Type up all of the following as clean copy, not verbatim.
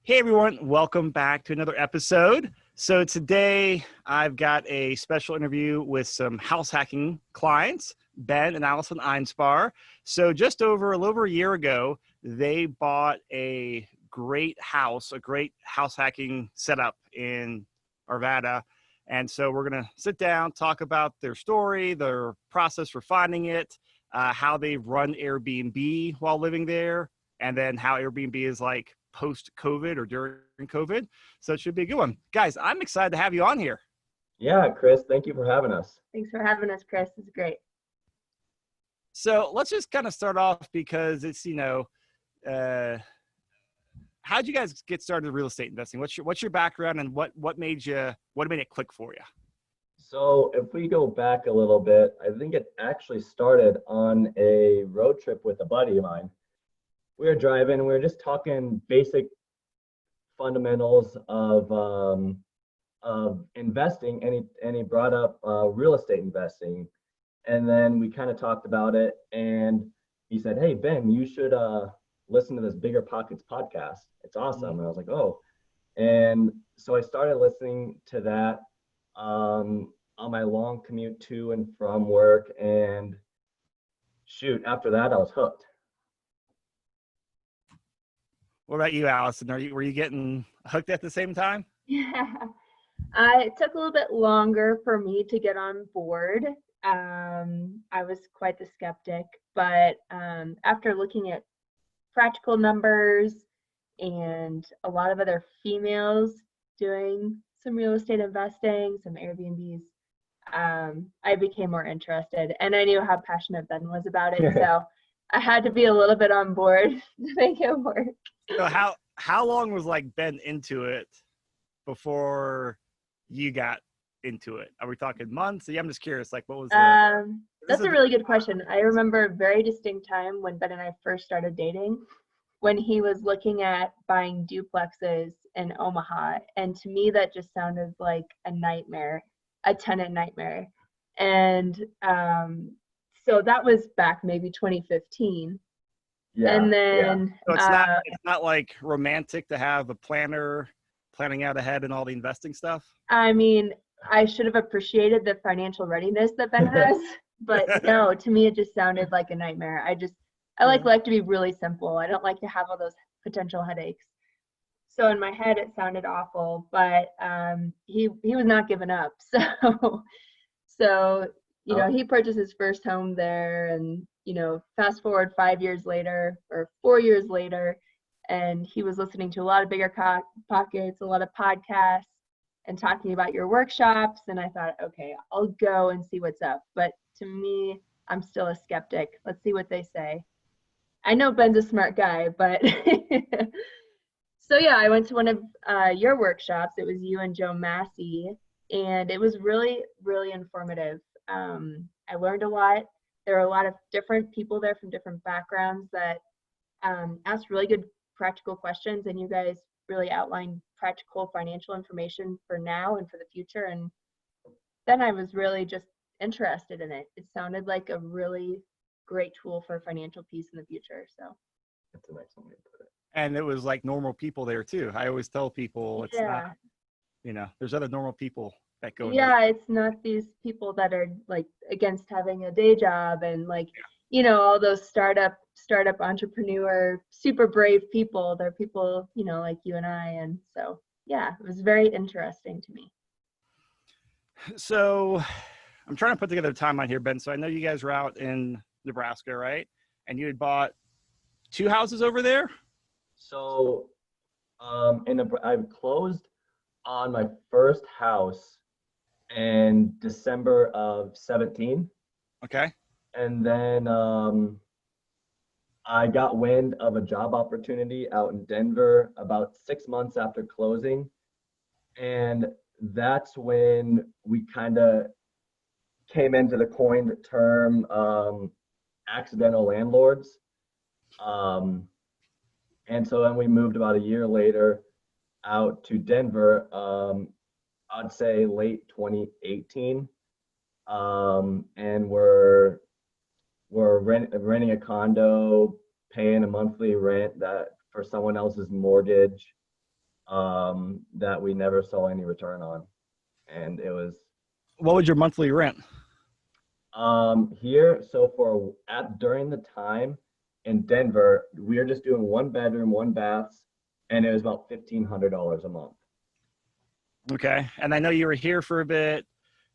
Hey everyone, welcome back to another episode. So today I've got a special interview with some house hacking clients, Ben and Alyson Einsphar. So just a little over a year ago, they bought a great house hacking setup in Arvada. And so we're going to sit down, talk about their story, their process for finding it, how they run Airbnb while living there, and then how Airbnb is like post-COVID or during COVID. So it should be a good one. Guys, I'm excited to have you on here. Yeah, Chris, thank you for having us. Thanks for having us, Chris. It's great. So let's just kind of start off because it's, how'd you guys get started in real estate investing? What's your background and what made it click for you? So if we go back a little bit, I think it actually started on a road trip with a buddy of mine. We were driving, we were just talking basic fundamentals of investing, and he brought up real estate investing. And then we kind of talked about it, and he said, "Hey, Ben, you should listen to this Bigger Pockets podcast. It's awesome." And I was like, "Oh." And so I started listening to that on my long commute to and from work, and shoot, after that I was hooked. What about you, Alyson? Were you getting hooked at the same time? Yeah, it took a little bit longer for me to get on board. I was quite the skeptic, but after looking at practical numbers and a lot of other females doing some real estate investing, some Airbnbs, I became more interested, and I knew how passionate Ben was about it, so I had to be a little bit on board to make it work. So how long was like Ben into it before you got into it? Are we talking months? Yeah, I'm just curious. Like, what was? That's a really good question. I remember a very distinct time when Ben and I first started dating, when he was looking at buying duplexes in Omaha, and to me that just sounded like a nightmare, a tenant nightmare. And so that was back maybe 2015. Yeah. And then So it's not like romantic to have a planner planning out ahead and all the investing stuff. I mean, I should have appreciated the financial readiness that Ben has, but no, to me it just sounded like a nightmare. I like life to be really simple. I don't like to have all those potential headaches. So in my head it sounded awful, but he was not giving up. So he purchased his first home there, and fast forward 5 years later or 4 years later, and he was listening to a lot of Bigger Pockets, a lot of podcasts, and talking about your workshops. And I thought, okay, I'll go and see what's up. But to me, I'm still a skeptic. Let's see what they say. I know Ben's a smart guy, but so yeah, I went to one of your workshops. It was you and Joe Massey, and it was really, really informative. I learned a lot. There were a lot of different people there from different backgrounds that asked really good practical questions, and you guys really outlined practical financial information for now and for the future. And then I was really just interested in it. It sounded like a really great tool for financial peace in the future. So That's a nice way to put it. And it was like normal people there too. I always tell people it's not, there's other normal people that go. Yeah, it's not these people that are like against having a day job and like, all those startup entrepreneur, super brave people. They're people, like you and I. And so, yeah, it was very interesting to me. So I'm trying to put together a timeline here, Ben. So I know you guys were out in Nebraska, right? And you had bought 2 houses over there? So I've closed on my first house in December of 17. Okay. And then I got wind of a job opportunity out in Denver about 6 months after closing. And that's when we kind of came into the coined term accidental landlords. And so then we moved about a year later out to Denver, I'd say late 2018. And we're renting a condo, paying a monthly rent that for someone else's mortgage. that we never saw any return on. And it was What was your monthly rent? here. So during the time in Denver, we were just doing 1 bedroom, 1 baths, and it was about $1,500 a month. Okay. And I know you were here for a bit.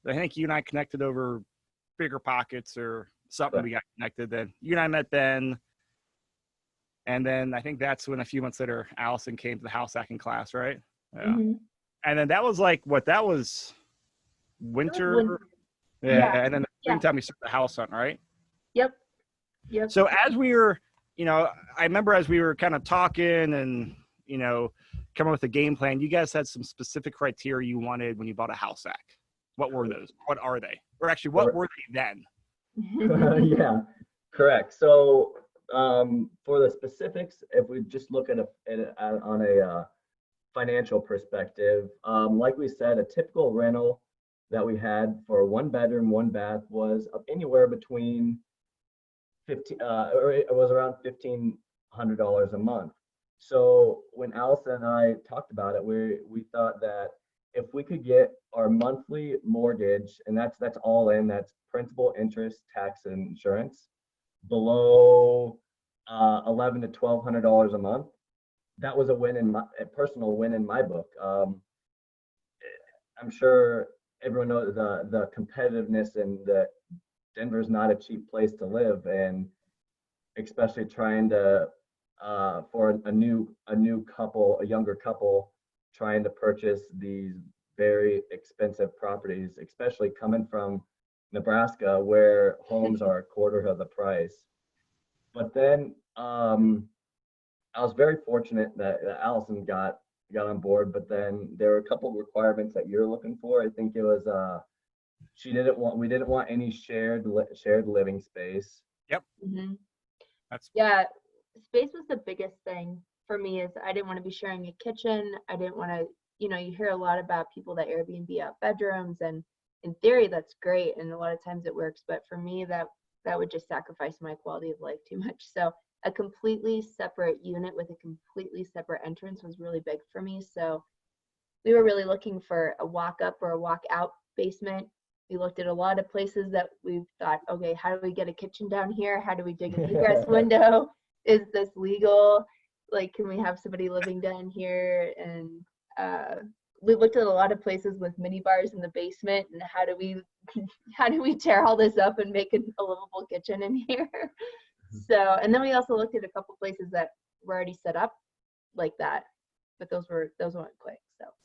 I think you and I connected over Bigger Pockets or something. Correct. We got connected. Then you and I met Ben. And then I think that's when a few months later, Allison came to the house hacking class, right? Yeah. Mhm. And then that was like what? That was winter. winter. Yeah. Yeah. And then the Yeah. springtime we started the house hunt, right? Yep. So as we were, I remember as we were kind of talking and, coming up with a game plan, you guys had some specific criteria you wanted when you bought a house hack. What were those? What are they? Or actually, what were they then? Yeah, correct. So for the specifics, if we just look at on a financial perspective, like we said, a typical rental that we had for a 1 bedroom, 1 bath was anywhere between or it was around $1,500 a month. So when Allison and I talked about it, we thought that if we could get our monthly mortgage, and that's all in, that's principal, interest, tax, and insurance, below $1,100 to $1,200 a month, that was a personal win in my book. I'm sure everyone knows the competitiveness, and that Denver's not a cheap place to live, and especially trying to for a younger couple trying to purchase these very expensive properties, especially coming from Nebraska, where homes are a quarter of the price. But then I was very fortunate that Allison got on board, but then there were a couple of requirements that you're looking for. I think it was we didn't want any shared living space. Yep. Mhm. That's Yeah, space was the biggest thing for me. Is I didn't want to be sharing a kitchen. I didn't want to, you hear a lot about people that Airbnb out bedrooms, and in theory that's great, and a lot of times it works, but for me that would just sacrifice my quality of life too much. So a completely separate unit with a completely separate entrance was really big for me. So we were really looking for a walk up or a walk out basement. We looked at a lot of places that we thought, okay, how do we get a kitchen down here? How do we dig an egress window? Is this legal? Like, can we have somebody living down here? And we looked at a lot of places with mini bars in the basement, and how do we tear all this up and make a livable kitchen in here? So, and then we also looked at a couple places that were already set up like that, but those weren't quick.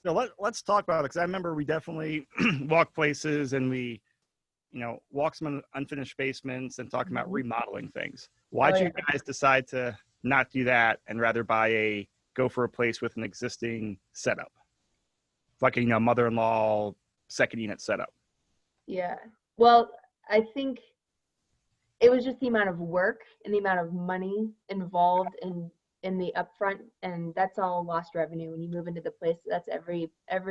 So let's talk about it, because I remember we definitely walked places and we, walked some unfinished basements and talking about remodeling things. Why'd you guys decide to not do that and rather go for a place with an existing setup, like a mother-in-law second unit setup? Yeah, well, I think it was just the amount of work and the amount of money involved in the upfront, and that's all lost revenue when you move into the place. That's every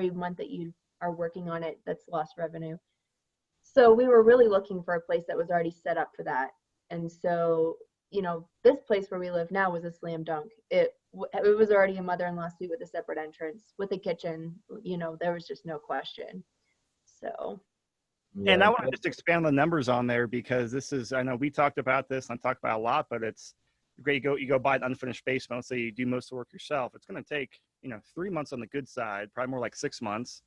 month that you are working on it, that's lost revenue. So we were really looking for a place that was already set up for that. And so, this place where we live now was a slam dunk. It was already a mother-in-law suite with a separate entrance with a kitchen. There was just no question. So yeah. And I want to just expand the numbers on there, because I know we talked about this and I talked about a lot, but it's great. You go buy an unfinished basement. Let's say you do most of the work yourself. It's going to take, 3 months on the good side, probably more like 6 months.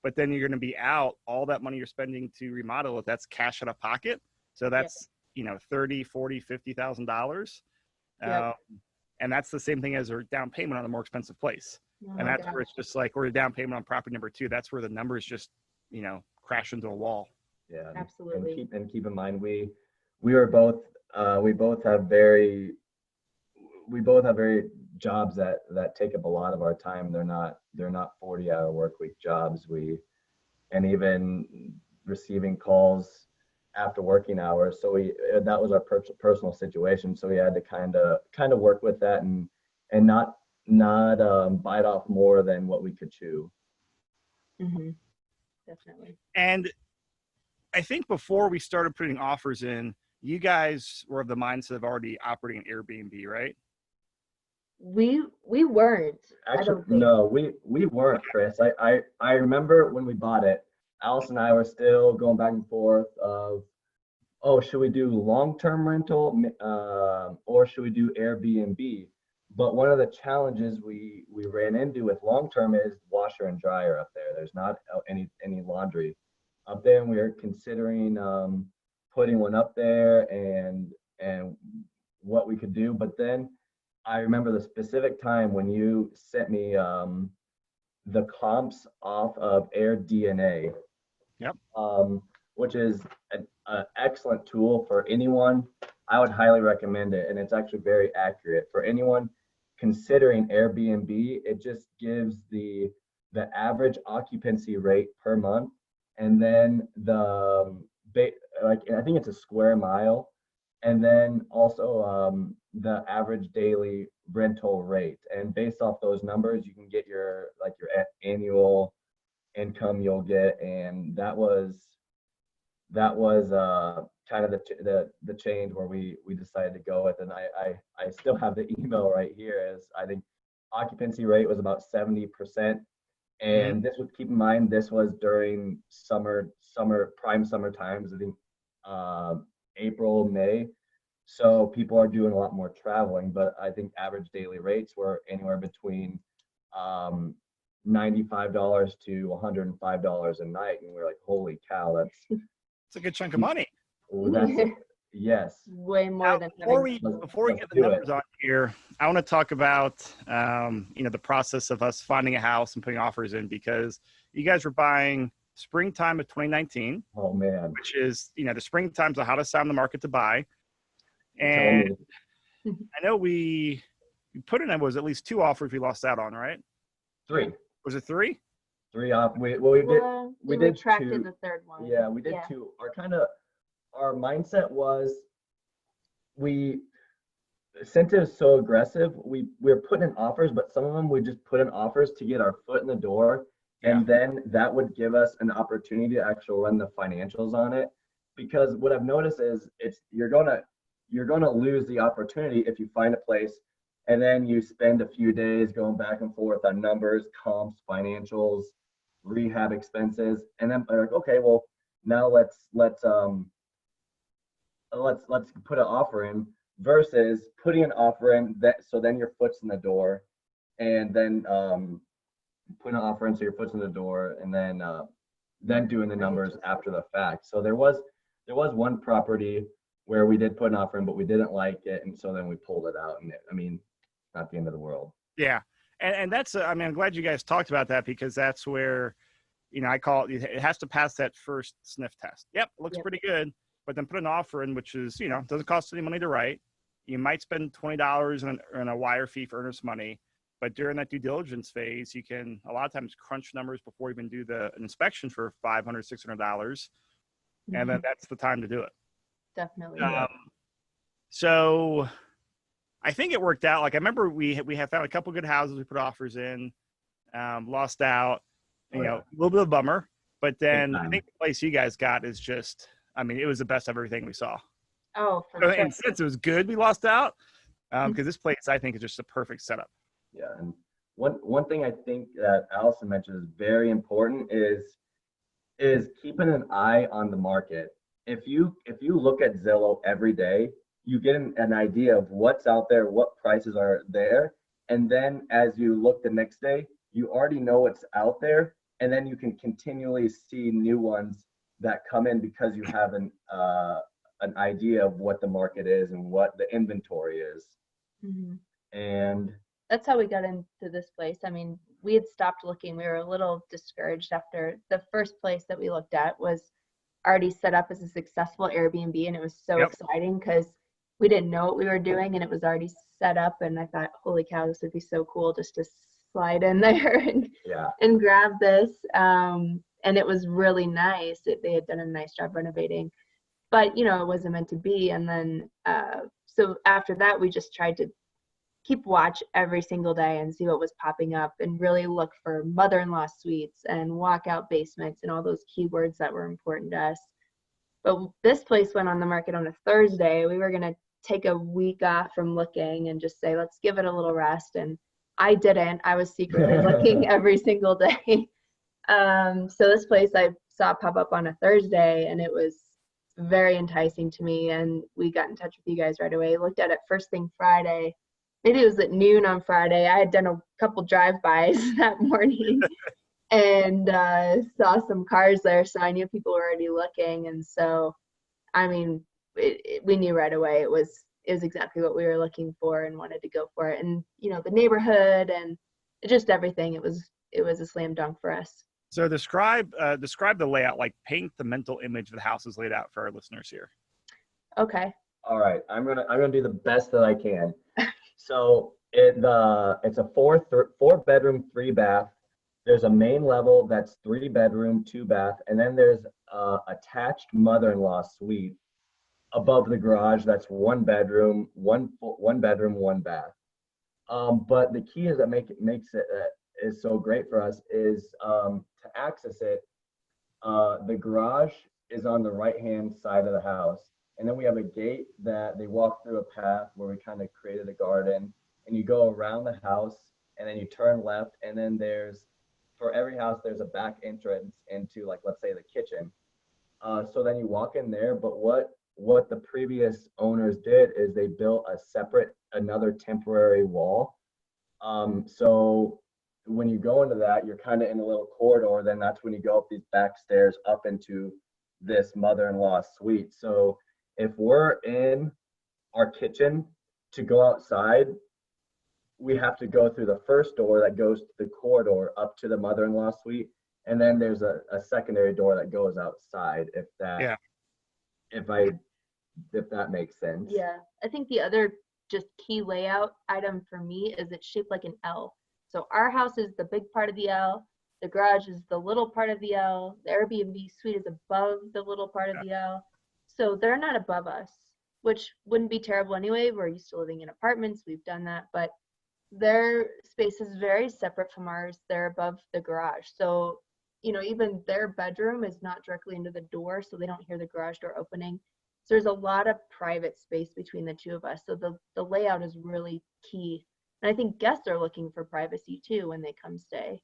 But then you're going to be out all that money you're spending to remodel it. That's cash out of pocket. So that's, $30,000, $40,000, $50,000. Yep. And that's the same thing as a down payment on a more expensive place. And that's where it's just like, or a down payment on property number 2. That's where the numbers just, crash into a wall. Yeah, absolutely. And keep in mind, we both have very jobs that take up a lot of our time. They're not 40-hour work week jobs. And even receiving calls after working hours. So that was our personal situation. So we had to kind of work with that and not bite off more than what we could chew. Mm-hmm. Definitely. And I think before we started putting offers in, you guys were of the mindset of already operating an Airbnb, right? We weren't. I Actually, don't think. no, we weren't, Chris. I remember when we bought it, Alice and I were still going back and forth of, oh, should we do long-term rental, or should we do Airbnb? But one of the challenges we ran into with long-term is washer and dryer up there. There's not any laundry up there, and we were considering putting one up there and what we could do. But then I remember the specific time when you sent me the comps off of AirDNA. Yep. Which is an excellent tool for anyone. I would highly recommend it, and it's actually very accurate for anyone considering Airbnb. It just gives the average occupancy rate per month, and then like I think it's a square mile, and then also the average daily rental rate. And based off those numbers, you can get your annual income you'll get, and that was kind of the change where we decided to go with. And I still have the email right here. As I think occupancy rate was about 70%, and this was, keep in mind, this was during prime summer times. I think April, May, so people are doing a lot more traveling. But I think average daily rates were anywhere between $95 to $105 a night, and we're like, holy cow, that's a good chunk of money. Yes. Way more Now, than before we get the numbers on here, I want to talk about the process of us finding a house and putting offers in, because you guys were buying springtime of 2019. Oh man. Which is, the springtime's the hottest time in the market to buy. And I know we put in, was at least 2 offers we lost out on, right? 3. Was it 3? 3 off. We did retracted 2. the third one. Yeah, we did 2. Our mindset was, since it was so aggressive, we were putting in offers, but some of them we just put in offers to get our foot in the door, and then that would give us an opportunity to actually run the financials on it. Because what I've noticed is you're gonna lose the opportunity if you find a place and then you spend a few days going back and forth on numbers, comps, financials, rehab expenses, and then like, okay, well, now let's put an offer in, versus putting an offer in so then your foot's in the door, and then putting an offer in so your foot's in the door, and then doing the numbers after the fact. So there was one property where we did put an offer in, but we didn't like it, and so then we pulled it out. And not the end of the world. Yeah. And that's, I'm glad you guys talked about that, because that's where, I call it has to pass that first sniff test. Yep, it looks pretty good. But then put an offer in, which is, doesn't cost any money to write. You might spend $20 in a wire fee for earnest money. But during that due diligence phase, you can a lot of times crunch numbers before you even do an inspection for $500, $600. And then that's the time to do it. Definitely. So I think it worked out. Like, I remember we have found a couple good houses we put offers in, lost out, a little bit of a bummer. But then I think the place you guys got is just, it was the best of everything we saw. Oh, for sure. And since it was good, we lost out, because this place, I think, is just a perfect setup. Yeah. And one thing I think that Allison mentioned is very important is keeping an eye on the market. If you look at Zillow every day, you get an idea of what's out there, what prices are there. And then as you look the next day, you already know what's out there. And then you can continually see new ones that come in, because you have an idea of what the market is and what the inventory is. And that's how we got into this place. We had stopped looking. We were a little discouraged after the first place that we looked at was already set up as a successful Airbnb. And it was so exciting because we didn't know what we were doing, and it was already set up. And I thought, holy cow, this would be so cool just to slide in there and grab this. And it was really nice. They had done a nice job renovating, but it wasn't meant to be. And then, so after that, we just tried to keep watch every single day and see what was popping up, and really look for mother-in-law suites and walkout basements and all those keywords that were important to us. But this place went on the market on a Thursday. We were going to take a week off from looking and just say, let's give it a little rest. And I didn't. I was secretly looking every single day. So this place I saw pop up on a Thursday, and it was very enticing to me. And we got in touch with you guys right away. Looked at it first thing Friday. Maybe it was at noon on Friday. I had done a couple drive-bys that morning and saw some cars there. So I knew people were already looking. And so, I mean, we knew right away it was exactly what we were looking for and wanted to go for it. And, you know, the neighborhood and just everything, it was a slam dunk for us. So describe the layout, like paint the mental image of the house is laid out for our listeners here. Okay. All right, I'm gonna do the best that I can. So it's a four bedroom, 3 bath. There's a main level that's 3 bedroom, 2 bath, and then there's a attached mother-in-law suite above the garage. That's 1 bedroom, 1 bedroom, 1 bath. But the key is that makes it is so great for us is to access it. The garage is on the right-hand side of the house. And then we have a gate that they walk through a path where we kind of created a garden, and you go around the house and then you turn left. And then for every house, there's a back entrance into, like, let's say the kitchen. So then you walk in there, but what the previous owners did is they built another temporary wall. So when you go into that, you're kind of in a little corridor. Then that's when you go up these back stairs up into this mother-in-law suite. So if we're in our kitchen to go outside, we have to go through the first door that goes to the corridor up to the mother-in-law suite. And then there's a secondary door that goes outside, if that makes sense. Yeah. I think the other just key layout item for me is it's shaped like an L. So our house is the big part of the L. The garage is the little part of the L. The Airbnb suite is above the little part of the L. So they're not above us, which wouldn't be terrible anyway. We're used to living in apartments. We've done that. But their space is very separate from ours. They're above the garage. So, you know, even their bedroom is not directly into the door, so they don't hear the garage door opening. So there's a lot of private space between the two of us. So the layout is really key. And I think guests are looking for privacy too when they come stay.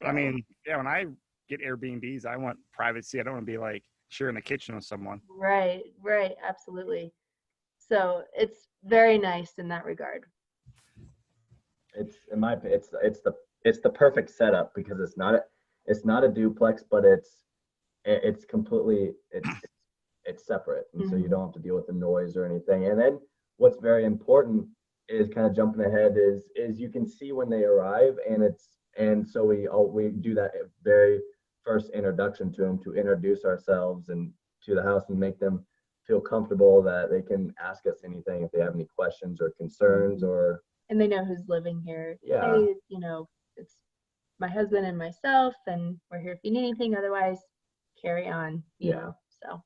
So. I mean, yeah, when I get Airbnbs, I want privacy. I don't want to be like sharing the kitchen with someone. Right, absolutely. So it's very nice in that regard. It's, in my opinion, it's the perfect setup because it's not a duplex, but it's completely it's separate, and so you don't have to deal with the noise or anything. And then what's very important is, kind of jumping ahead, is you can see when they arrive, and so we do that very first introduction to them, to introduce ourselves and to the house and make them feel comfortable that they can ask us anything if they have any questions or concerns, or and they know who's living here. Yeah. Hey, you know, it's my husband and myself, and we're here if you need anything. Otherwise, carry on. You know, so.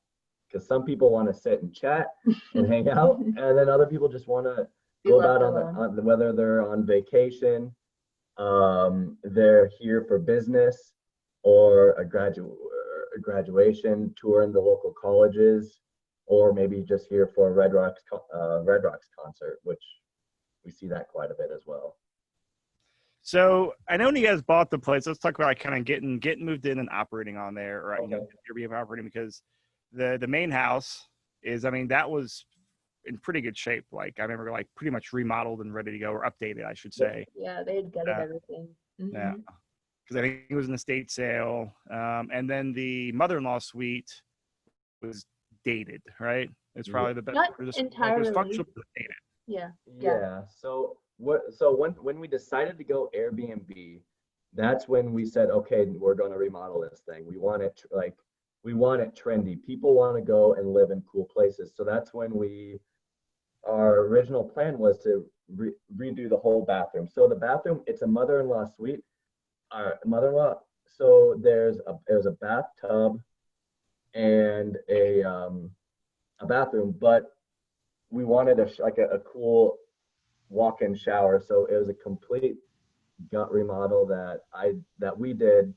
Because some people want to sit and chat and hang out, and then other people just want to go about on whether they're on vacation, they're here for business, or a graduation, touring the local colleges, or maybe just here for a Red Rocks concert, which we see that quite a bit as well. So I know when you guys bought the place, let's talk about like kind of getting moved in and operating on there, or you know, Airbnb operating, because the main house is, I mean, that was in pretty good shape. Like I remember, like pretty much remodeled and ready to go, or updated, I should say. Yeah, they had gutted everything. Mm-hmm. Yeah, because I think it was an estate sale, and then the mother-in-law suite was dated, right? It's probably the best. Not entirely. It was functional, but dated. Yeah. So when we decided to go Airbnb, that's when we said, okay, we're going to remodel this thing. We want it trendy. People want to go and live in cool places. So that's when our original plan was to redo the whole bathroom. So the bathroom, it's a mother-in-law suite. Our mother-in-law. So there's a bathtub and a bathroom, but we wanted a cool walk-in shower. So it was a complete gut remodel that we did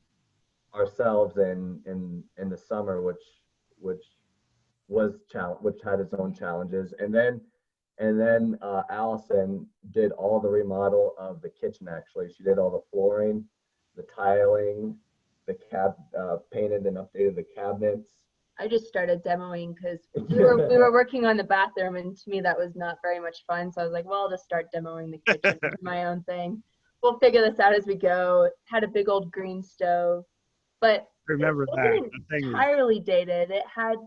ourselves in the summer, which had its own challenges. And then And then Allison did all the remodel of the kitchen. Actually, she did all the flooring, the tiling, the painted and updated the cabinets. I just started demoing because we were working on the bathroom, and to me that was not very much fun. So I was like, well, I'll just start demoing the kitchen, do my own thing. We'll figure this out as we go. It had a big old green stove, but Remember it that. wasn't entirely dated. It had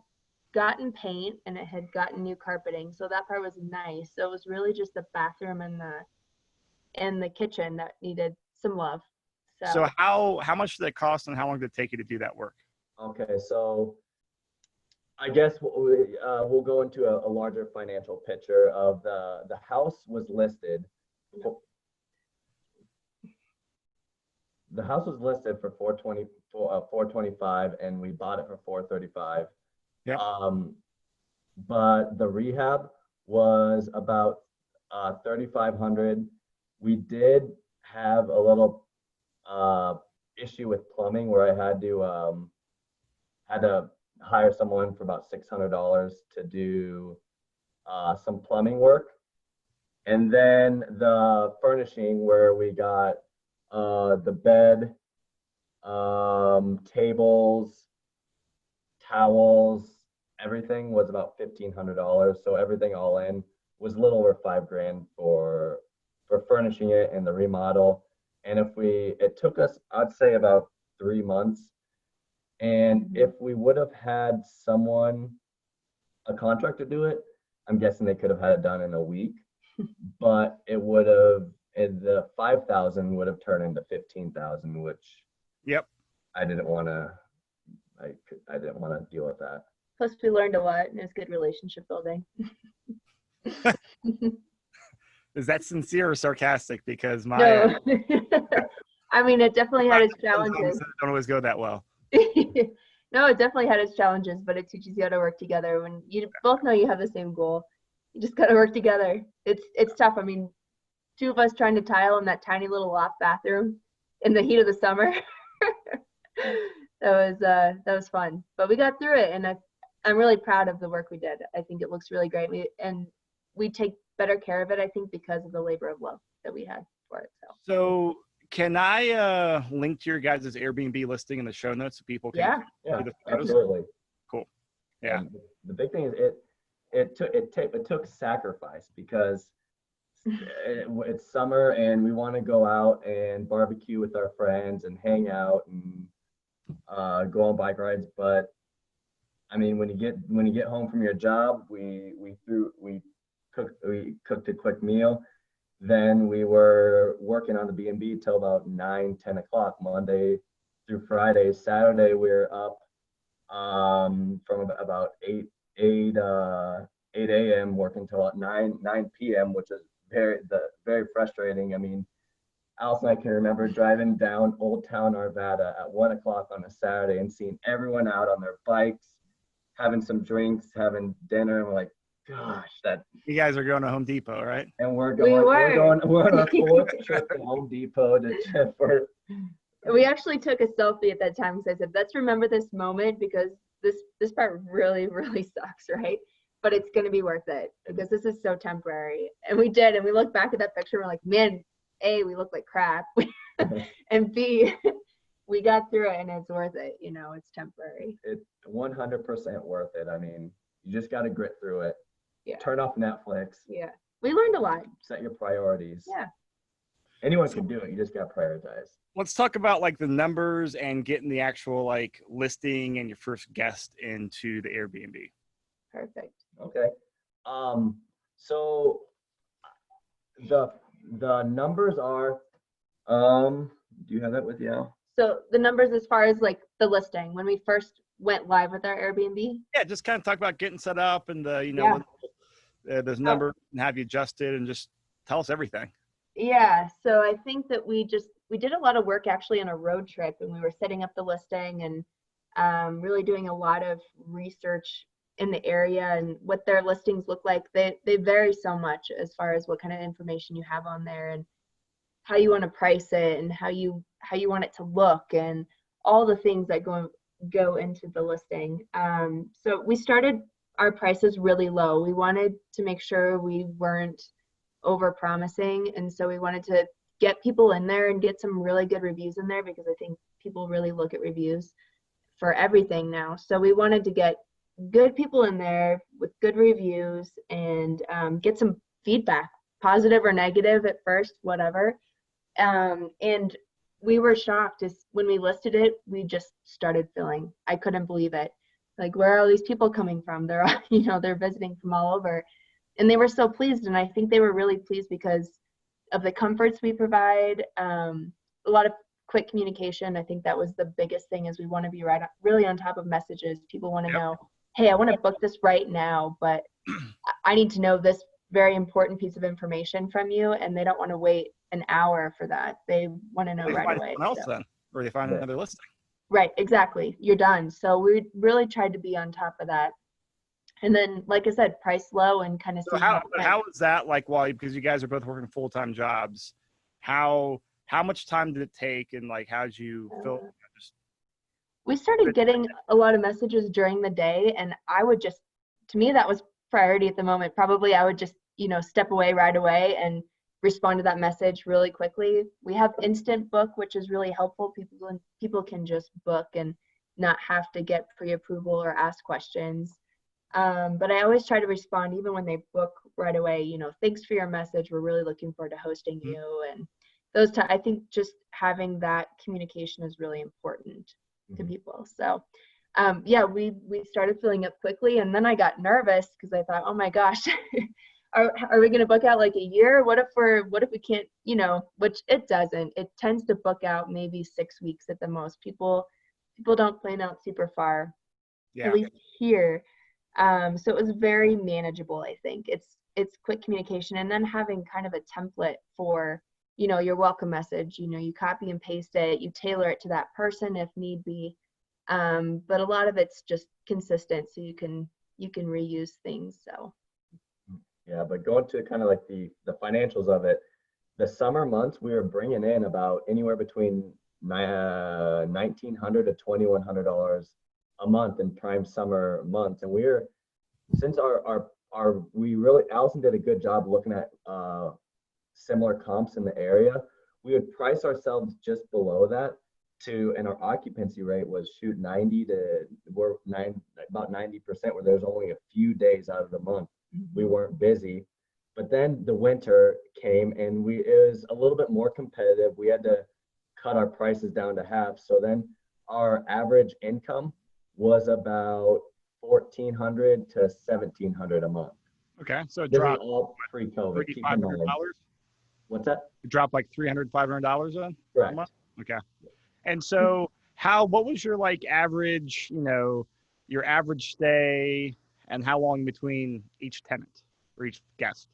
gotten paint and it had gotten new carpeting, so that part was nice. So it was really just the bathroom and the kitchen that needed some love. So how much did that cost, and how long did it take you to do that work? Okay, so I guess we'll go into a larger financial picture of the house was listed. The house was listed for 425, and we bought it for 435. Yeah. But the rehab was about 3,500. We did have a little issue with plumbing where I had to hire someone for about $600 to do some plumbing work. And then the furnishing, where we got the bed, tables, towels, everything was about $1,500. So everything all in was a little over $5,000 for furnishing it and the remodel. And it took us, I'd say, about 3 months. And if we would have had a contractor do it, I'm guessing they could have had it done in a week. But the 5,000 would have turned into 15,000, which I didn't want to deal with that. Plus we learned a lot, and it was good relationship building. Is that sincere or sarcastic? Because No. I mean, it definitely had its challenges. It don't always go that well. No, it definitely had its challenges, but it teaches you how to work together. When you both know you have the same goal, you just got to work together. It's tough. I mean, two of us trying to tile in that tiny little loft bathroom in the heat of the summer. That was fun, but we got through it, and I'm really proud of the work we did. I think it looks really great. We take better care of it, I think, because of the labor of love that we had for it. So can I link to your guys' Airbnb listing in the show notes so people can see the photos? Absolutely. Cool. Yeah. And the big thing is it took sacrifice, because it's summer and we want to go out and barbecue with our friends and hang out and go on bike rides. But I mean, when you get home from your job, we cooked a quick meal. Then we were working on the B&B till about 9-10 o'clock, Monday through Friday. Saturday we were up from about 8 a.m. working till about 9 p.m., which is very frustrating. I mean, Alice and I can remember driving down Old Town Arvada at 1 o'clock on a Saturday and seeing everyone out on their bikes, having some drinks, having dinner, and we're like, gosh, that you guys are going to Home Depot, right? And we're on our fourth trip to Home Depot We actually took a selfie at that time because I said, let's remember this moment, because this part really, really sucks, right? But it's going to be worth it because this is so temporary. And we did, and we look back at that picture and we're like, man, A, we look like crap, and B, we got through it, and it's worth it. You know, it's temporary. It's 100% worth it. I mean, you just got to grit through it. Yeah. Turn off Netflix. Yeah. We learned a lot. Set your priorities. Yeah. Anyone can do it. You just got to prioritize. Let's talk about like the numbers and getting the actual like listing and your first guest into the Airbnb. Perfect. Okay. So the numbers are, do you have that with you? So the numbers as far as like the listing, when we first went live with our Airbnb? Yeah, just kind of talk about getting set up and those numbers and have you adjusted, and just tell us everything. Yeah, so I think that we did a lot of work actually on a road trip, and we were setting up the listing and really doing a lot of research in the area and what their listings look like. They vary so much as far as what kind of information you have on there and how you want to price it and how you want it to look and all the things that go into the listing. So we started our prices really low. We wanted to make sure we weren't over promising, and so we wanted to get people in there and get some really good reviews in there, because I think people really look at reviews for everything now. So we wanted to get good people in there with good reviews and get some feedback, positive or negative at first, whatever. And we were shocked as when we listed it, we just started filling. I couldn't believe it. Like, where are all these people coming from? They're, they're visiting from all over. And they were so pleased. And I think they were really pleased because of the comforts we provide, a lot of quick communication. I think that was the biggest thing, is we want to be really on top of messages. People want to know, hey, I want to book this right now, but I need to know this very important piece of information from you, and they don't want to wait an hour for that. They want to know right away. Someone else then, or they find another listing. Right, exactly. You're done. So we really tried to be on top of that. And then, like I said, price low and kind of see how is that like, because you guys are both working full-time jobs, how much time did it take, and like how did you feel? We started getting a lot of messages during the day, and I would just, to me, that was priority at the moment. Probably I would just, step away right away and respond to that message really quickly. We have instant book, which is really helpful. People can just book and not have to get pre-approval or ask questions. But I always try to respond even when they book right away. Thanks for your message. We're really looking forward to hosting you. And I think just having that communication is really important to people. So we started filling up quickly, and then I got nervous because I thought, oh my gosh, are we going to book out like a year? What if we can't, which it doesn't. It tends to book out maybe 6 weeks at the most. People don't plan out super far, at least here. So it was very manageable. I think it's quick communication, and then having kind of a template for, your welcome message. You copy and paste it, you tailor it to that person if need be. But a lot of it's just consistent, so you can reuse things. So yeah, but going to kind of like the financials of it, the summer months we were bringing in about anywhere between $1,900 to $2,100 a month in prime summer months. And since Alyson did a good job looking at similar comps in the area, we would price ourselves just below that and our occupancy rate was about 90%, where there's only a few days out of the month we weren't busy. But then the winter came and it was a little bit more competitive. We had to cut our prices down to half. So then our average income was about $1,400 to $1,700 a month. Okay, so it this dropped is all pre-COVID. $500. What's that? It dropped like $300-$500 then? Correct. Okay. And so what was your like average, your average stay, and how long between each tenant or each guest?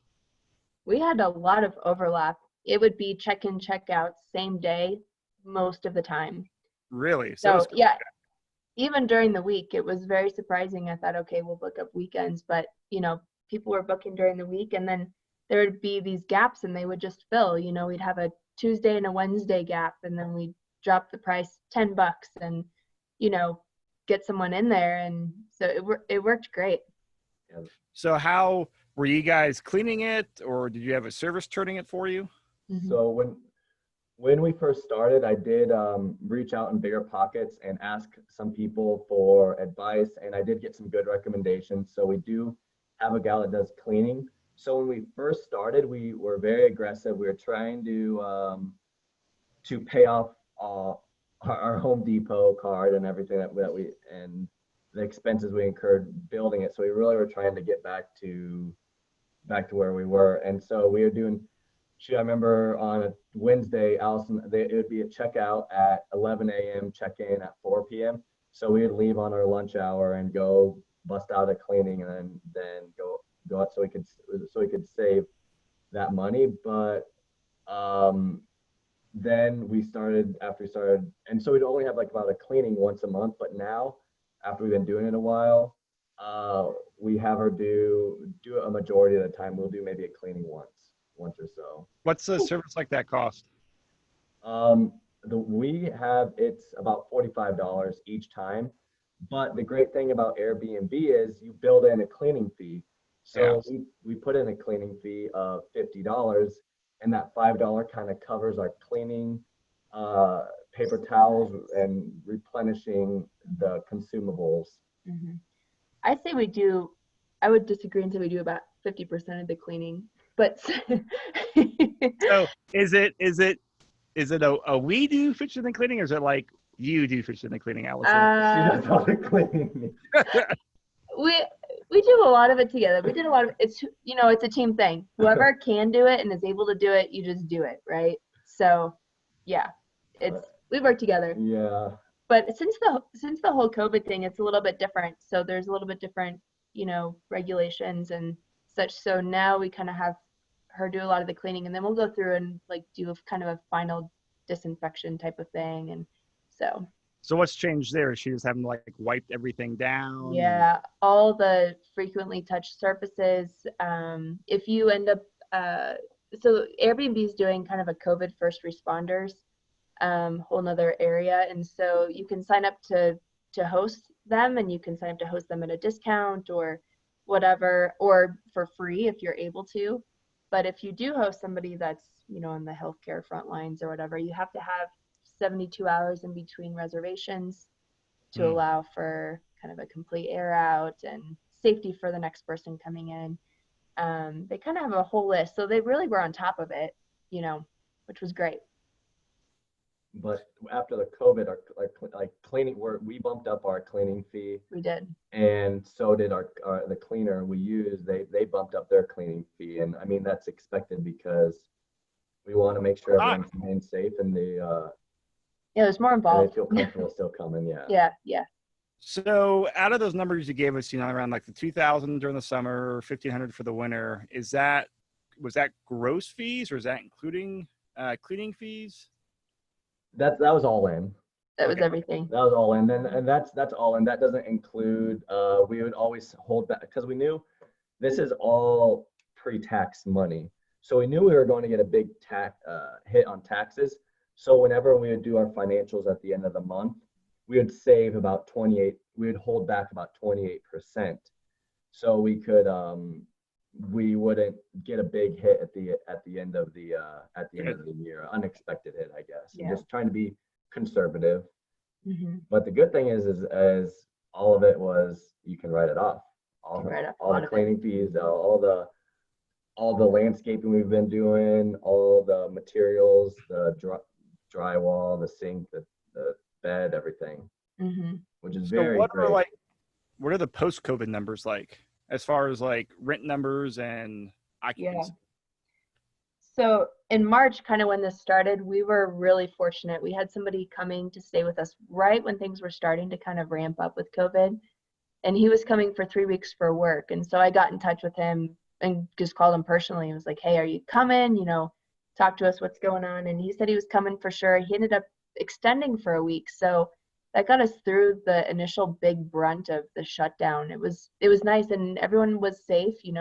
We had a lot of overlap. It would be check-in, check-out, same day most of the time. Really? So yeah, even during the week, it was very surprising. I thought, okay, we'll book up weekends, but people were booking during the week, and then there would be these gaps and they would just fill. We'd have a Tuesday and a Wednesday gap, and then we'd drop the price $10 and get someone in there. And so it worked great. So how were you guys cleaning it, or did you have a service turning it for you? So when we first started, I did reach out in bigger pockets and ask some people for advice, and I did get some good recommendations. So we do have a gal that does cleaning. So when we first started, we were very aggressive. We were trying to pay off our Home Depot card and everything that we and the expenses we incurred building it. So we really were trying to get back to where we were. And so we were doing. I remember on a Wednesday, Alyson, it would be a checkout at 11 a.m., check-in at 4 p.m. So we would leave on our lunch hour and go bust out a cleaning, and then go out so we could save that money. But then after we started, and so we'd only have like about a cleaning once a month. But now, after we've been doing it a while, we have her do it a majority of the time. We'll do maybe a cleaning once or so. What's the service like that cost? It's about $45 each time. But the great thing about Airbnb is you build in a cleaning fee. So we put in a cleaning fee of $50, and that $5 kind of covers our cleaning, paper towels, and replenishing the consumables. Mm-hmm. I'd say we do. I would disagree and say we do about 50% of the cleaning. But So is it a we do fixing and cleaning, or is it like you do fixing and cleaning, Alyson? She does all the cleaning. we do a lot of it together. We did a lot of it's it's a team thing. Whoever can do it and is able to do it, you just do it, right? So yeah, we work together. Yeah. But since the whole COVID thing, it's a little bit different. So there's a little bit different, regulations and such. So now we kind of have her do a lot of the cleaning, and then we'll go through and like do kind of a final disinfection type of thing. And so what's changed there? She just having like wiped everything down? Yeah, all the frequently touched surfaces. If you end up, so Airbnb is doing kind of a COVID first responders, whole nother area. And so you can sign up to host them, and you can sign up to host them at a discount or whatever, or for free if you're able to. But if you do host somebody that's, on the healthcare front lines or whatever, you have to have 72 hours in between reservations to allow for kind of a complete air out and safety for the next person coming in. They kind of have a whole list. So they really were on top of it, which was great. But after the COVID, our cleaning, we bumped up our cleaning fee. We did. And so did the cleaner we use. They bumped up their cleaning fee. And I mean, that's expected because we want to make sure everyone's remains safe and there's more involved. They feel comfortable still coming. Yeah. So out of those numbers you gave us, around like the 2,000 during the summer, 1,500 for the winter, was that gross fees, or is that including cleaning fees? That was all in. That was everything. That was all in. And that's all in. That doesn't include, we would always hold back because we knew this is all pre-tax money. So we knew we were going to get a big hit on taxes. So whenever we would do our financials at the end of the month, we would save about we would hold back about 28%. So we could, we wouldn't get a big hit at the end of the year, unexpected hit, I guess. Yeah. Just trying to be conservative. Mm-hmm. But the good thing is all of it was, you can write it off. All the cleaning fees, all the landscaping we've been doing, all the materials, the drywall, the sink, the bed, everything, which is very great. What are the post-COVID numbers like, as far as like rent numbers and occupancy? Yeah. So in March, kind of when this started, we were really fortunate. We had somebody coming to stay with us right when things were starting to kind of ramp up with COVID. And he was coming for 3 weeks for work. And so I got in touch with him and just called him personally and was like, hey, are you coming? Talk to us, what's going on? And he said he was coming for sure. He ended up extending for a week. So that got us through the initial big brunt of the shutdown. It was nice, and everyone was safe. He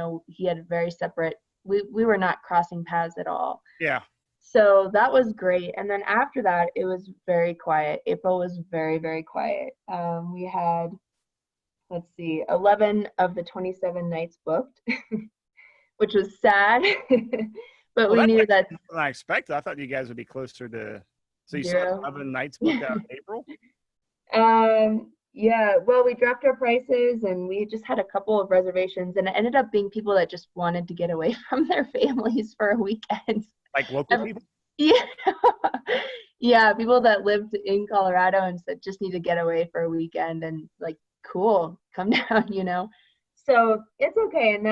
had very separate, we were not crossing paths at all. Yeah. So that was great. And then after that, it was very quiet. April was very, very quiet. We had, 11 of the 27 nights booked, which was sad. But we knew that. I expected. I thought you guys would be closer to. So you saw 11 nights booked out in April? Yeah. Well, we dropped our prices, and we just had a couple of reservations, and it ended up being people that just wanted to get away from their families for a weekend. Like local people? Yeah. Yeah. People that lived in Colorado and said just need to get away for a weekend, and like, cool, come down, So it's okay. And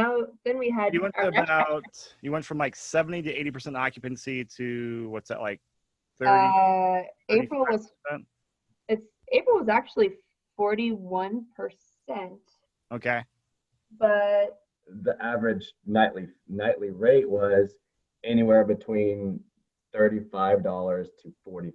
then we had. You went from like 70 to 80% occupancy to what's that, like 30? April was actually 41%. Okay. But the average nightly rate was anywhere between $35 to $45.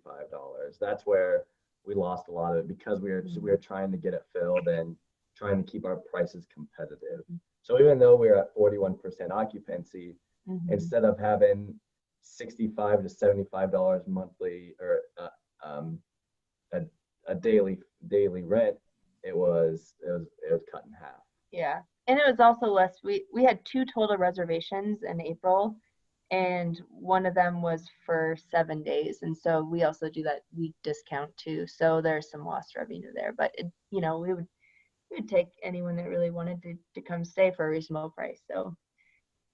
That's where we lost a lot of it, because we were trying to get it filled and trying to keep our prices competitive. So even though we were at 41% occupancy, instead of having $65 to $75 monthly or a daily rent, it was cut in half. Yeah. And it was also less. We had 2 total reservations in April, and one of them was for 7 days. And so we also do that week discount too. So there's some lost revenue there. But we would take anyone that really wanted to come stay for a reasonable price. So,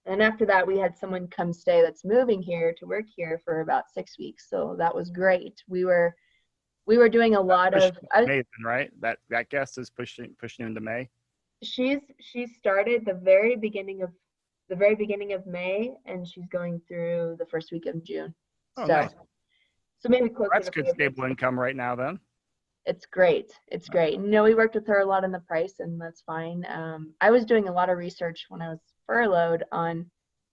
and after that, we had someone come stay that's moving here to work here for about 6 weeks. So that was great. We were doing a lot of May, right? That guest is pushing into May. She started the very beginning of May, and she's going through the first week of June. Oh, nice. So maybe closer That's to good stable income right now then. It's great. It's great. We worked with her a lot on the price, and that's fine. I was doing a lot of research when I was furloughed on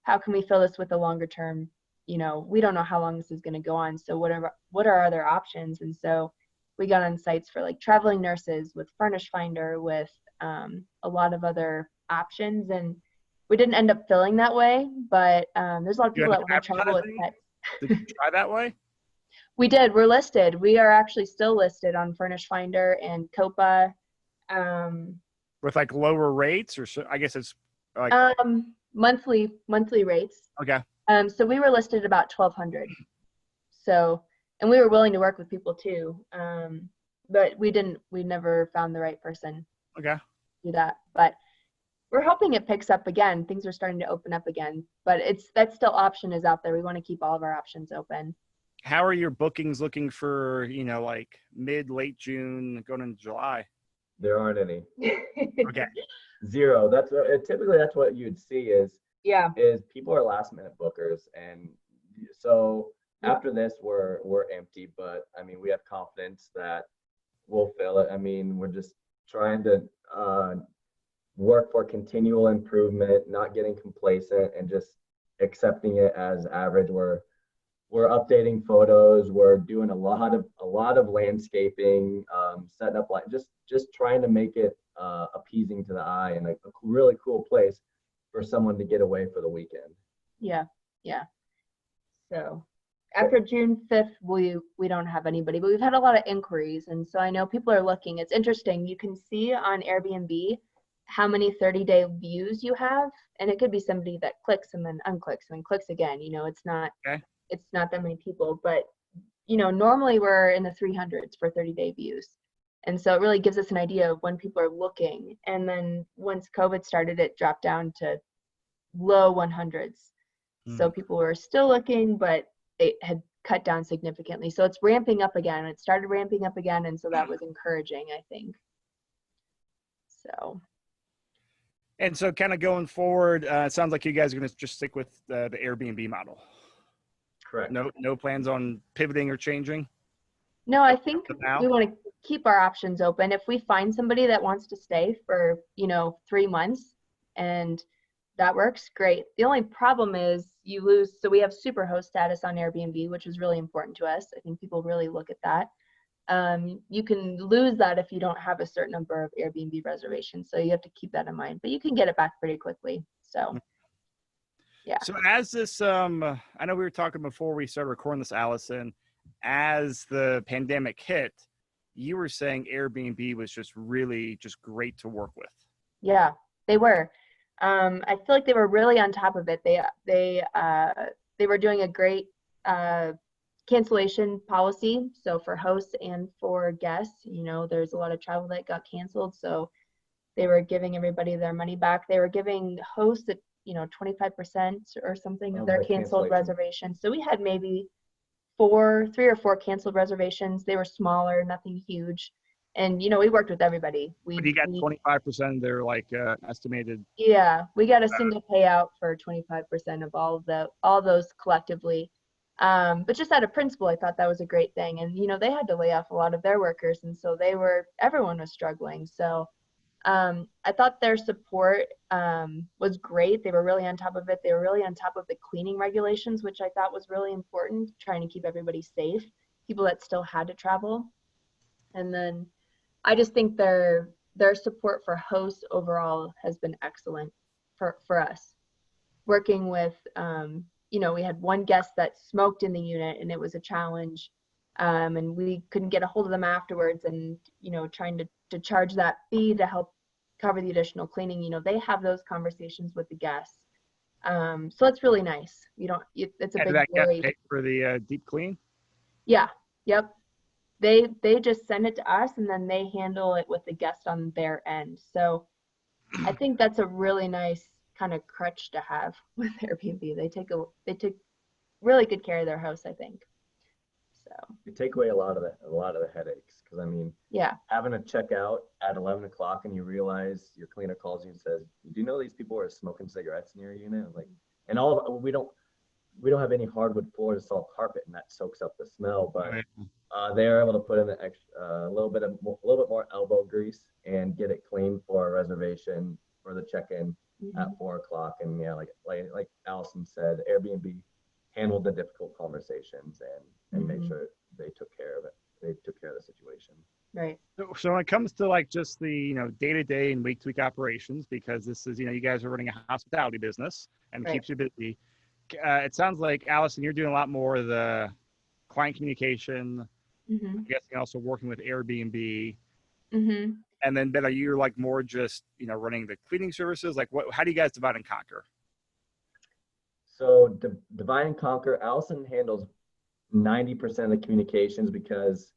how can we fill this with a longer term. We don't know how long this is going to go on. So what are other options? And so we got on sites for like traveling nurses, with Furnish Finder, with a lot of other options, and we didn't end up filling that way. But there's a lot of people that want to travel with pets. Did you try that way? We did. We're listed. We are actually still listed on Furnish Finder and Copa. With like lower rates, or so, I guess it's like monthly rates. Okay. So we were listed about 1,200. So, and we were willing to work with people too. But we never found the right person. Okay. To do that. But we're hoping it picks up again. Things are starting to open up again. But that still option is out there. We want to keep all of our options open. How are your bookings looking for, like late June going into July? There aren't any. Okay. Zero. Typically that's what you'd see is people are last minute bookers. And so after this, we're empty, but I mean, we have confidence that we'll fill it. I mean, we're just trying to work for continual improvement, not getting complacent, and just accepting it as average. We're updating photos. We're doing a lot of landscaping, setting up just trying to make it appeasing to the eye and a really cool place for someone to get away for the weekend. Yeah. So after June 5th, we don't have anybody, but we've had a lot of inquiries, and so I know people are looking. It's interesting. You can see on Airbnb how many 30-day views you have, and it could be somebody that clicks and then unclicks and then clicks again. It's not. Okay. It's not that many people, but normally we're in the 300s for 30-day views. And so it really gives us an idea of when people are looking. And then once COVID started, it dropped down to low 100s. So people were still looking, but they had cut down significantly. So it's ramping up again. It started ramping up again. And so that was encouraging, I think. So. And so kind of going forward, it sounds like you guys are going to just stick with the Airbnb model. Correct. No plans on pivoting or changing? No, I think we want to keep our options open. If we find somebody that wants to stay for, 3 months and that works, great. The only problem is you lose. So we have superhost status on Airbnb, which is really important to us. I think people really look at that. You can lose that if you don't have a certain number of Airbnb reservations. So you have to keep that in mind, but you can get it back pretty quickly. So. Yeah. So as this, I know we were talking before we started recording this, Alyson, as the pandemic hit, you were saying Airbnb was just really just great to work with. Yeah, they were. I feel like they were really on top of it. They were doing a great cancellation policy. So for hosts and for guests, there's a lot of travel that got canceled. So they were giving everybody their money back. They were giving hosts 25% or something of their canceled reservations. So we had maybe 3 or 4 canceled reservations. They were smaller, nothing huge. And, we worked with everybody. But you got 25% of their estimated. Yeah, we got a single payout for 25% of all those collectively. But just out of principle, I thought that was a great thing. And, they had to lay off a lot of their workers. And so everyone was struggling. So I thought their support was great. They were really on top of it. They were really on top of the cleaning regulations, which I thought was really important, trying to keep everybody safe, people that still had to travel. And then I just think their support for hosts overall has been excellent for us. Working with, we had one guest that smoked in the unit, and it was a challenge. And we couldn't get a hold of them afterwards, and trying to charge that fee to help cover the additional cleaning. They have those conversations with the guests. So it's really nice. It's a And big that guest worry. pay for the deep clean? Yeah. Yep. They just send it to us, and then they handle it with the guest on their end. So I think that's a really nice kind of crutch to have with Airbnb. They take really good care of their host, I think. So You take away a lot of the headaches, because I mean, yeah. having to check out at 11 o'clock and you realize your cleaner calls you and says, "Do you know these people are smoking cigarettes in your unit?" Like, and we don't have any hardwood floors, it's all carpet, and that soaks up the smell. But they're able to put in a little bit more elbow grease and get it clean for a reservation for the check-in at 4 o'clock. And yeah, like Allison said, Airbnb handled the difficult conversations and made sure they took care of it. They took care of the situation. Right. So when it comes to like just the day-to-day and week-to-week operations, because this is you guys are running a hospitality business and it keeps you busy. It sounds like, Allison, you're doing a lot more of the client communication. I'm guessing also working with Airbnb. And then Ben, you're like more just running the cleaning services. Like how do you guys divide and conquer? So divide and conquer, Allison handles 90% of the communications, because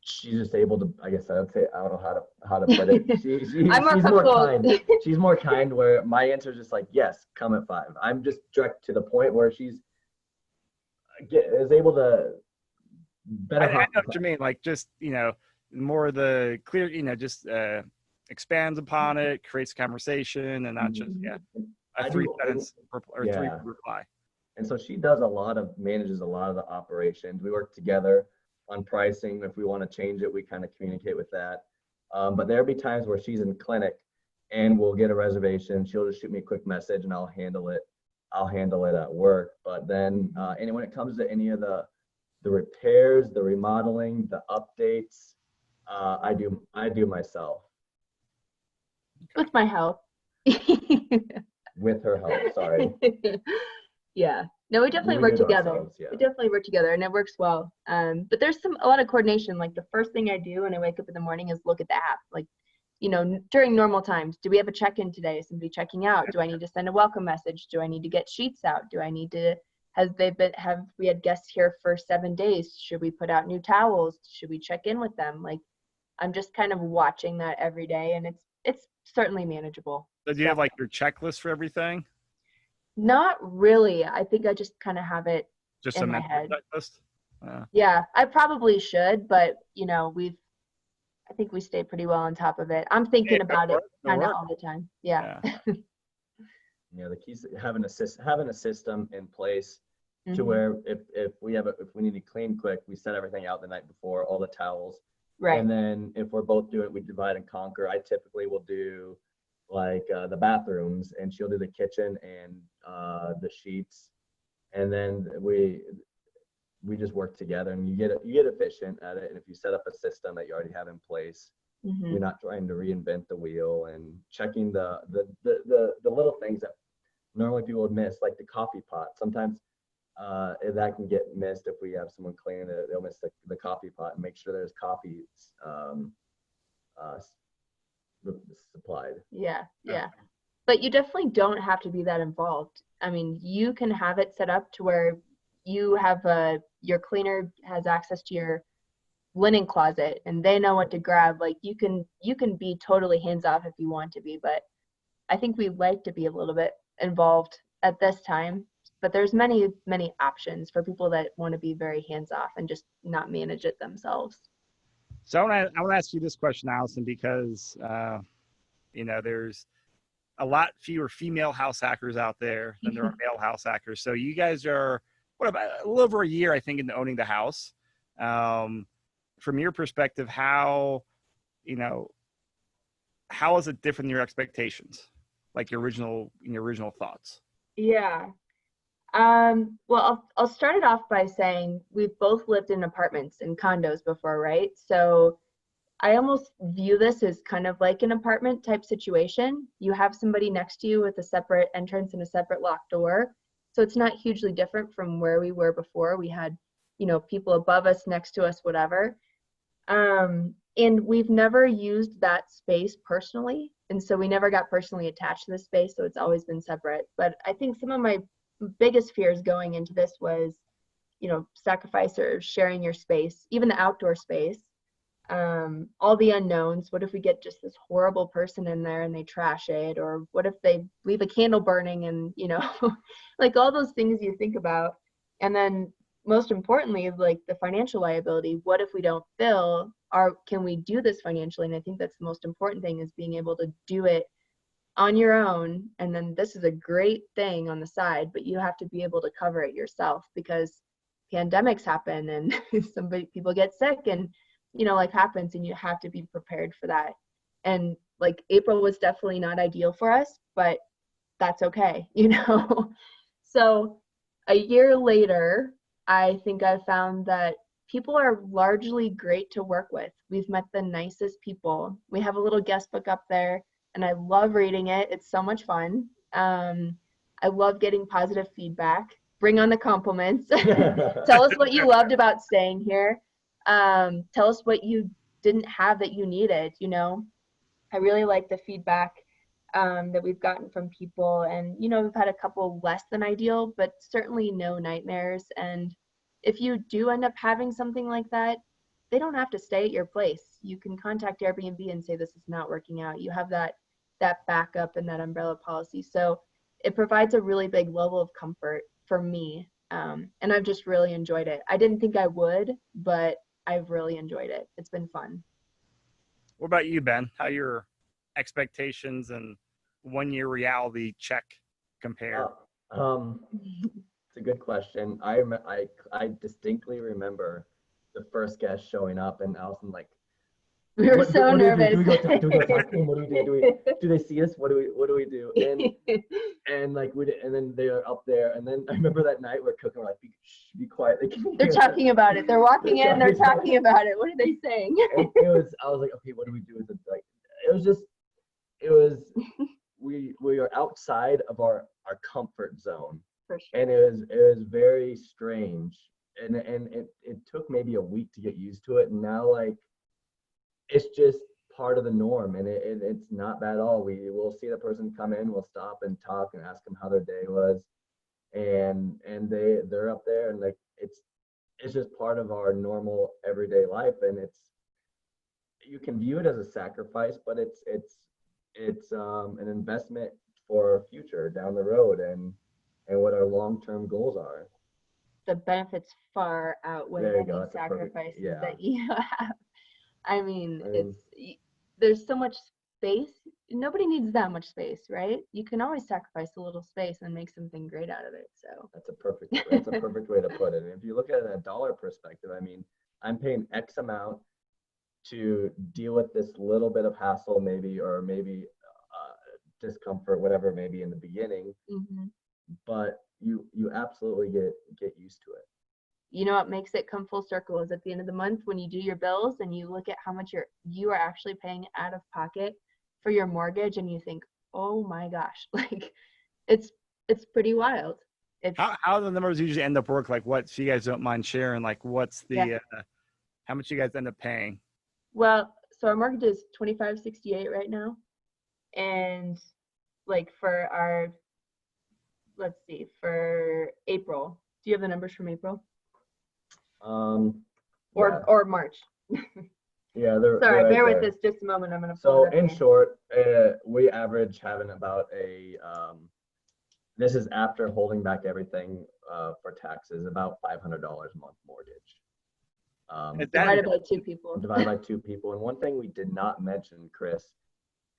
she's just able to, I guess I would say, I don't know how to put it. She's more kind. She's more kind, where my answer is just like, yes, come at 5. I'm just direct to the point, where she's is able to better. I know what you mean. Like just more the clear, just expands upon it, creates conversation, and not just a 3 sentence or 3 reply. And so she does manages a lot of the operations. We work together on pricing. If we want to change it, we kind of communicate with that. But there'll be times where she's in clinic and we'll get a reservation. She'll just shoot me a quick message and I'll handle it at work. But then, and when it comes to any of the repairs, the remodeling, the updates, I do myself. With my help. With her help, sorry. Yeah. No, we definitely work together. We definitely work together, and it works well. But there's a lot of coordination. Like the first thing I do when I wake up in the morning is look at the app. Like, during normal times, do we have a check-in today? Somebody checking out? Do I need to send a welcome message? Do I need to get sheets out? Do I need to, have we had guests here for 7 days? Should we put out new towels? Should we check in with them? Like, I'm just kind of watching that every day, and it's certainly manageable. So do you have like your checklist for everything? Not really. I think I just kind of have it just in my head. Checklist? Yeah, I probably should, but I think we stay pretty well on top of it. I'm thinking about it kind of all the time. Yeah. The key is having a system in place to where if we need to clean quick, we set everything out the night before, all the towels. Right. And then if we're both doing it, we divide and conquer. I typically will do like the bathrooms, and she'll do the kitchen and the sheets, and then we just work together, and you get efficient at it. And if you set up a system that you already have in place, you're not trying to reinvent the wheel, and checking the little things that normally people would miss, like the coffee pot. Sometimes that can get missed if we have someone cleaning it. They'll miss the coffee pot, and make sure there's coffee supplied. Yeah. But you definitely don't have to be that involved. I mean, you can have it set up to where you have your cleaner has access to your linen closet, and they know what to grab. Like you can be totally hands off if you want to be, but I think we like to be a little bit involved at this time. But there's many options for people that want to be very hands off and just not manage it themselves. So I want to ask you this question, Allison, because there's a lot fewer female house hackers out there than there are male house hackers. So you guys are about a little over a year, I think, into owning the house. From your perspective, how is it different than your expectations, like your original thoughts? Yeah. Well, I'll start it off by saying we've both lived in apartments and condos before, right? So I almost view this as kind of like an apartment type situation. You have somebody next to you with a separate entrance and a separate locked door. So it's not hugely different from where we were before. We had, people above us, next to us, whatever. And we've never used that space personally. And so we never got personally attached to the space. So it's always been separate. But I think some of my biggest fears going into this was, sacrifice or sharing your space, even the outdoor space. All the unknowns. What if we get just this horrible person in there and they trash it? Or what if they leave a candle burning and, like all those things you think about. And then most importantly, like the financial liability. What if we don't fill? Can we do this financially? And I think that's the most important thing, is being able to do it on your own. And then this is a great thing on the side, but you have to be able to cover it yourself, because pandemics happen and people get sick and life happens, and you have to be prepared for that. And like April was definitely not ideal for us, but that's okay. So a year later, I think I found that people are largely great to work with. We've met the nicest people. We have a little guest book up there, and I love reading it. It's so much fun. I love getting positive feedback. Bring on the compliments. Tell us what you loved about staying here. Tell us what you didn't have that you needed. I really like the feedback that we've gotten from people, and we've had a couple less than ideal, but certainly no nightmares. And if you do end up having something like that, they don't have to stay at your place. You can contact Airbnb and say, this is not working out. You have that backup and that umbrella policy. So it provides a really big level of comfort for me. And I've just really enjoyed it. I didn't think I would, but I've really enjoyed it. It's been fun. What about you, Ben? How your expectations and 1 year reality check compare? It's a good question. I distinctly remember the first guest showing up, and Allison like, we were so nervous. Do we go talk to them? What do we do? Do they see us? What do we do? And like and then they're up there, and then I remember that night we're cooking. We're like, be quiet. They're talking about it. They're walking in. They're talking about it. What are they saying? I was like, okay, what do we do? We are outside of our comfort zone. For sure. And it was very strange, and it took maybe a week to get used to it, and now like it's just part of the norm, and it's not bad at all. We will see the person come in, we'll stop and talk and ask them how their day was, and they're up there, and like it's just part of our normal everyday life, and you can view it as a sacrifice, but it's an investment for our future down the road, and what our long-term goals are. The benefits far outweigh any sacrifices that you have. I mean, there's so much space. Nobody needs that much space, right? You can always sacrifice a little space and make something great out of it. So that's a perfect way to put it. And if you look at it in a dollar perspective, I mean, I'm paying X amount to deal with this little bit of hassle, maybe discomfort, whatever, maybe in the beginning. Mm-hmm. But you absolutely get used to it. What makes it come full circle is at the end of the month when you do your bills and you look at how much you are actually paying out of pocket for your mortgage, and you think, oh my gosh, like it's pretty wild. How do the numbers usually end up work? Like, what, so you guys don't mind sharing, like what's the how much you guys end up paying? Well, so our mortgage is $25.68 right now, and like for April, do you have the numbers from April? Or March? Yeah, sorry, right bear there. with us just a moment. I'm gonna pull it up in short, we average having about this is after holding back everything for taxes, about $500 a month mortgage. Divided by two people. And one thing we did not mention, Chris,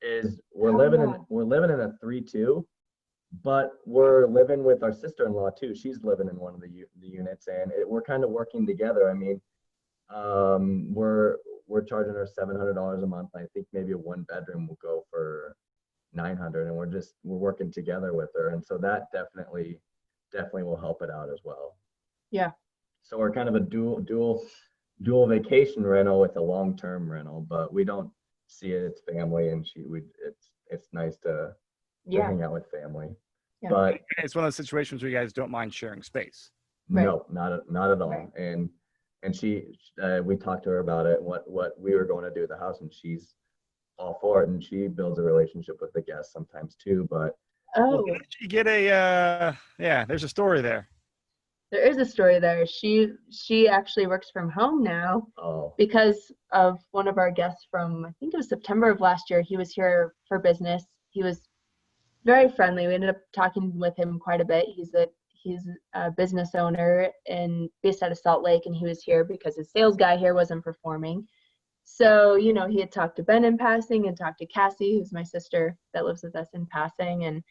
is we're living in a 3-2, but we're living with our sister-in-law too. She's living in one of the units, and we're kind of working together. I mean, we're charging her $700 a month. I think maybe a 1-bedroom will go for $900, and we're working together with her, and so that definitely will help it out as well. Yeah. So we're kind of a dual vacation rental with a long-term rental, but we don't see it. It's family, and it's nice to hang out with family. Yeah. But It's one of those situations where you guys don't mind sharing space. Right. no, not at all. Right. And she, we talked to her about it, what we were going to do at the house, and she's all for it. And she builds a relationship with the guests sometimes too. But Well, Oh, you get a yeah, there's a story there. there is a story there. She actually works from home now oh, because of one of our guests from, I think it was September of last year. He was here for business. He was very friendly. We ended up talking with him quite a bit. He's a business owner and based out of Salt Lake, and he was here because his sales guy here wasn't performing. So, he had talked to Ben in passing and talked to Cassie, who's my sister that lives with us, in passing. And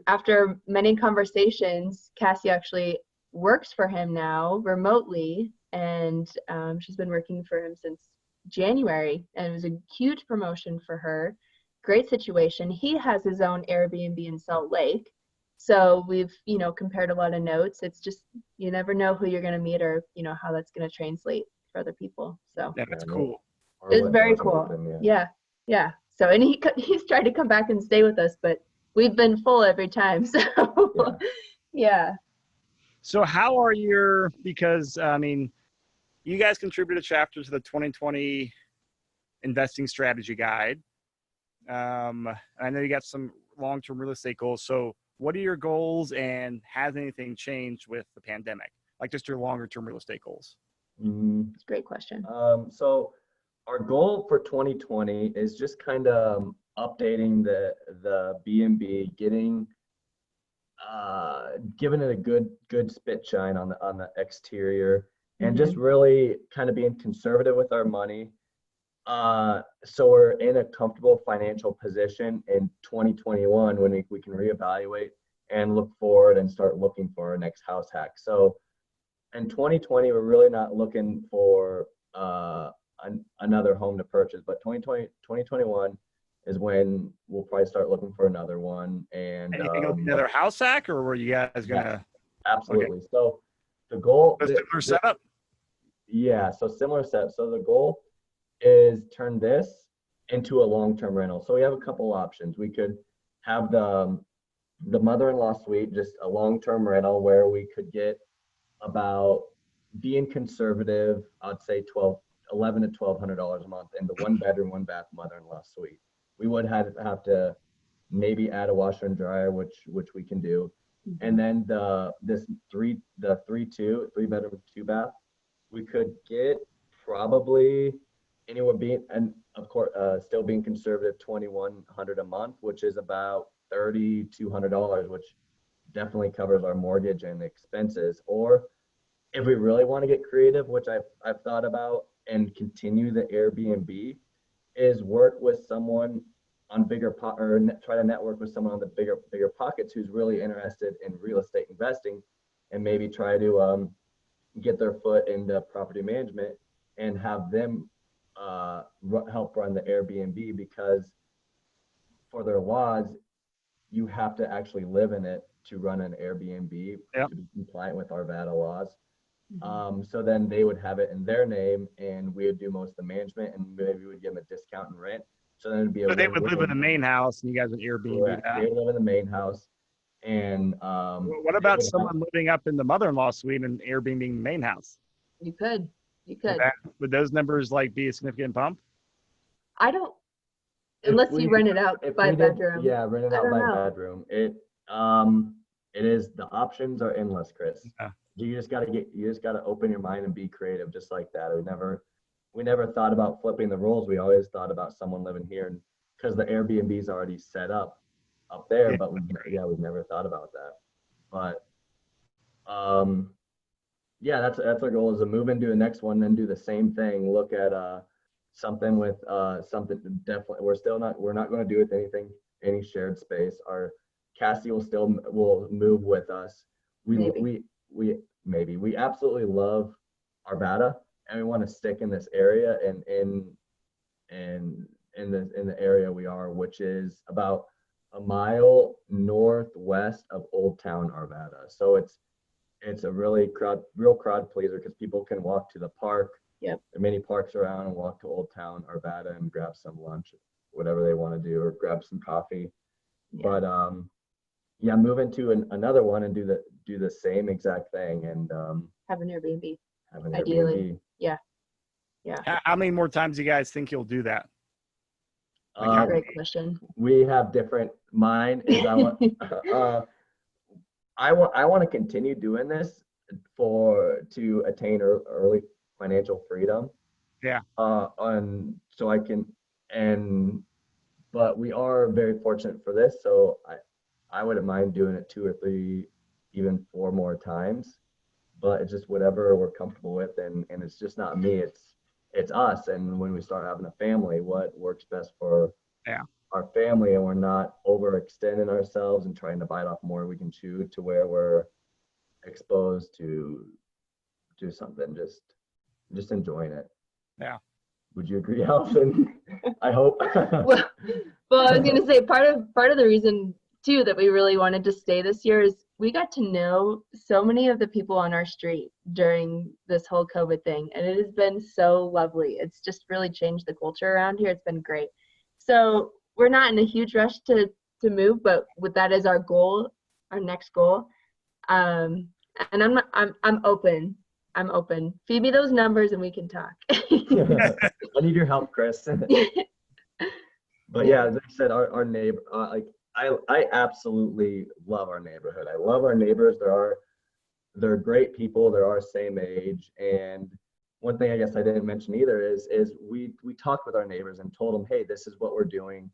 after many conversations, Cassie actually works for him now remotely, and she's been working for him since January, and it was a huge promotion for her. Great situation. He has his own Airbnb in Salt Lake, so we've compared a lot of notes. It's just, you never know who you're going to meet, or how that's going to translate for other people. So Yeah, that's yeah, cool. it was very wasn't cool. open, Yeah. So, and he's tried to come back and stay with us, but we've been full every time. So Yeah. yeah. So how are because I mean, you guys contributed a chapter to the 2020 investing strategy guide. I know you got some long-term real estate goals. So what are your goals, and has anything changed with the pandemic? Like just your longer-term real estate goals? It's a great question. So our goal for 2020 is just kind of updating the B&B, giving it a good spit shine on the exterior, and just really kind of being conservative with our money. So we're in a comfortable financial position in 2021 when we can reevaluate and look forward and start looking for our next house hack. So in 2020, we're really not looking for another home to purchase, but 2021 is when we'll probably start looking for another one. And you think it'll be another house hack, or were you guys gonna? Absolutely. Okay. So the goal, A similar setup? Yeah, so similar setup. So the goal is turn this into a long-term rental. So we have a couple options. We could have the mother-in-law suite, just a long-term rental where we could get about, being conservative, I'd say $1,100 to $1,200 a month in the 1-bedroom, 1-bath mother-in-law suite. We would have to maybe add a washer and dryer, which we can do. And then the 3-bedroom, 2-bath, we could get probably anywhere and of course still being conservative, $2,100 a month, which is about $3,200, which definitely covers our mortgage and expenses. Or if we really want to get creative, which I've thought about, and continue the Airbnb, is work with someone on try to network with someone on the bigger pockets who's really interested in real estate investing, and maybe try to get their foot into property management and have them help run the Airbnb, because for their laws, you have to actually live in it to run an Airbnb. Yep. To be compliant with Arvada laws. So then they would have it in their name, and we would do most of the management, and maybe we would give them a discount in rent. So then it'd be They would live in the main house, and you guys would Airbnb that. They would live in the main house. And what about someone living up in the mother-in-law suite and Airbnb the main house? You could. Would those numbers be a significant bump? I don't, unless you rent it out by bedroom. Yeah, rent it out by bedroom. It is, the options are endless, Chris. Yeah. You just gotta open your mind and be creative, just like that. We never thought about flipping the roles. We always thought about someone living here, and because the Airbnb is already set up there. Yeah. But we've never thought about that. But yeah, that's our goal, is to move into the next one, then do the same thing. Look at something with something. Definitely, we're not going to do with any shared space. Our Cassie will move with us. We absolutely love Arvada, and we want to stick in this area, and in the area we are, which is about a mile northwest of Old Town Arvada. So it's a real crowd pleaser, because people can walk to the park. Yep. There are many parks around, and walk to Old Town Arvada and grab some lunch, whatever they want to do, or grab some coffee. Yeah. But yeah, move into another one and do the same exact thing, and Have an Airbnb, have an ideally. Airbnb. Yeah. How many more times do you guys think you'll do that? Like Uh, how Great question. we have different. Mine is I want to continue doing this to attain early financial freedom. Yeah. On so I can and but we are very fortunate for this, so I wouldn't mind doing it 2 or 3, even 4 more times. But it's just whatever we're comfortable with, and it's just not me. It's us. And when we start having a family, what works best for Yeah. our family, and we're not overextending ourselves and trying to bite off more we can chew to where we're exposed to do something just enjoying it. Yeah. Would you agree, Alvin? I hope. well, well, I was going to say part of the reason too that we really wanted to stay this year is we got to know so many of the people on our street during this whole COVID thing, and it has been so lovely. It's just really changed the culture around here. It's been great. So we're not in a huge rush to move, but with that as our goal, our next goal. And I'm open. I'm open. Feed me those numbers and we can talk. I need your help, Chris. But yeah, as I said, our neighbor, like I absolutely love our neighborhood. I love our neighbors. They're great people. They're our same age. And one thing I guess I didn't mention either is we talked with our neighbors and told them, hey, this is what we're doing.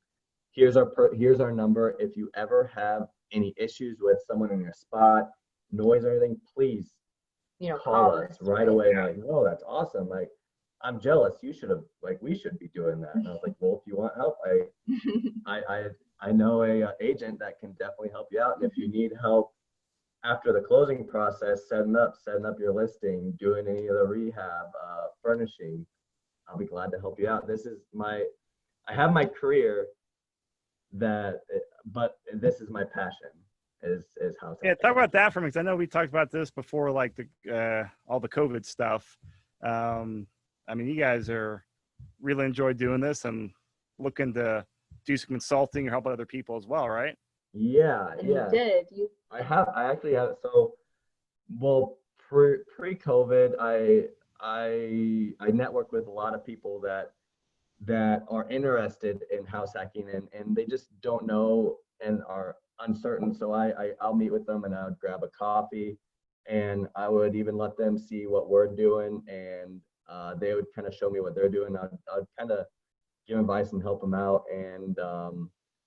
Here's our number. If you ever have any issues with someone in your spot, noise or anything, please call us right away. And like, oh, that's awesome. Like, I'm jealous. We should be doing that. And I was like, well, if you want help, I know a agent that can definitely help you out. And if you need help after the closing process, setting up your listing, doing any of the rehab, furnishing, I'll be glad to help you out. I have my career but this is my passion is house. Yeah, talk about that for me, because I know we talked about this before, like all the COVID stuff. I mean, you guys are really enjoy doing this and looking to do some consulting or help other people as well, right? Yeah. You did. I actually have. So, well, pre-COVID, I networked with a lot of people that are interested in house hacking, and they just don't know and are uncertain. So I'll meet with them and I would grab a coffee, and I would even let them see what we're doing, and they would kind of show me what they're doing. I'd kind of give advice and help them out. And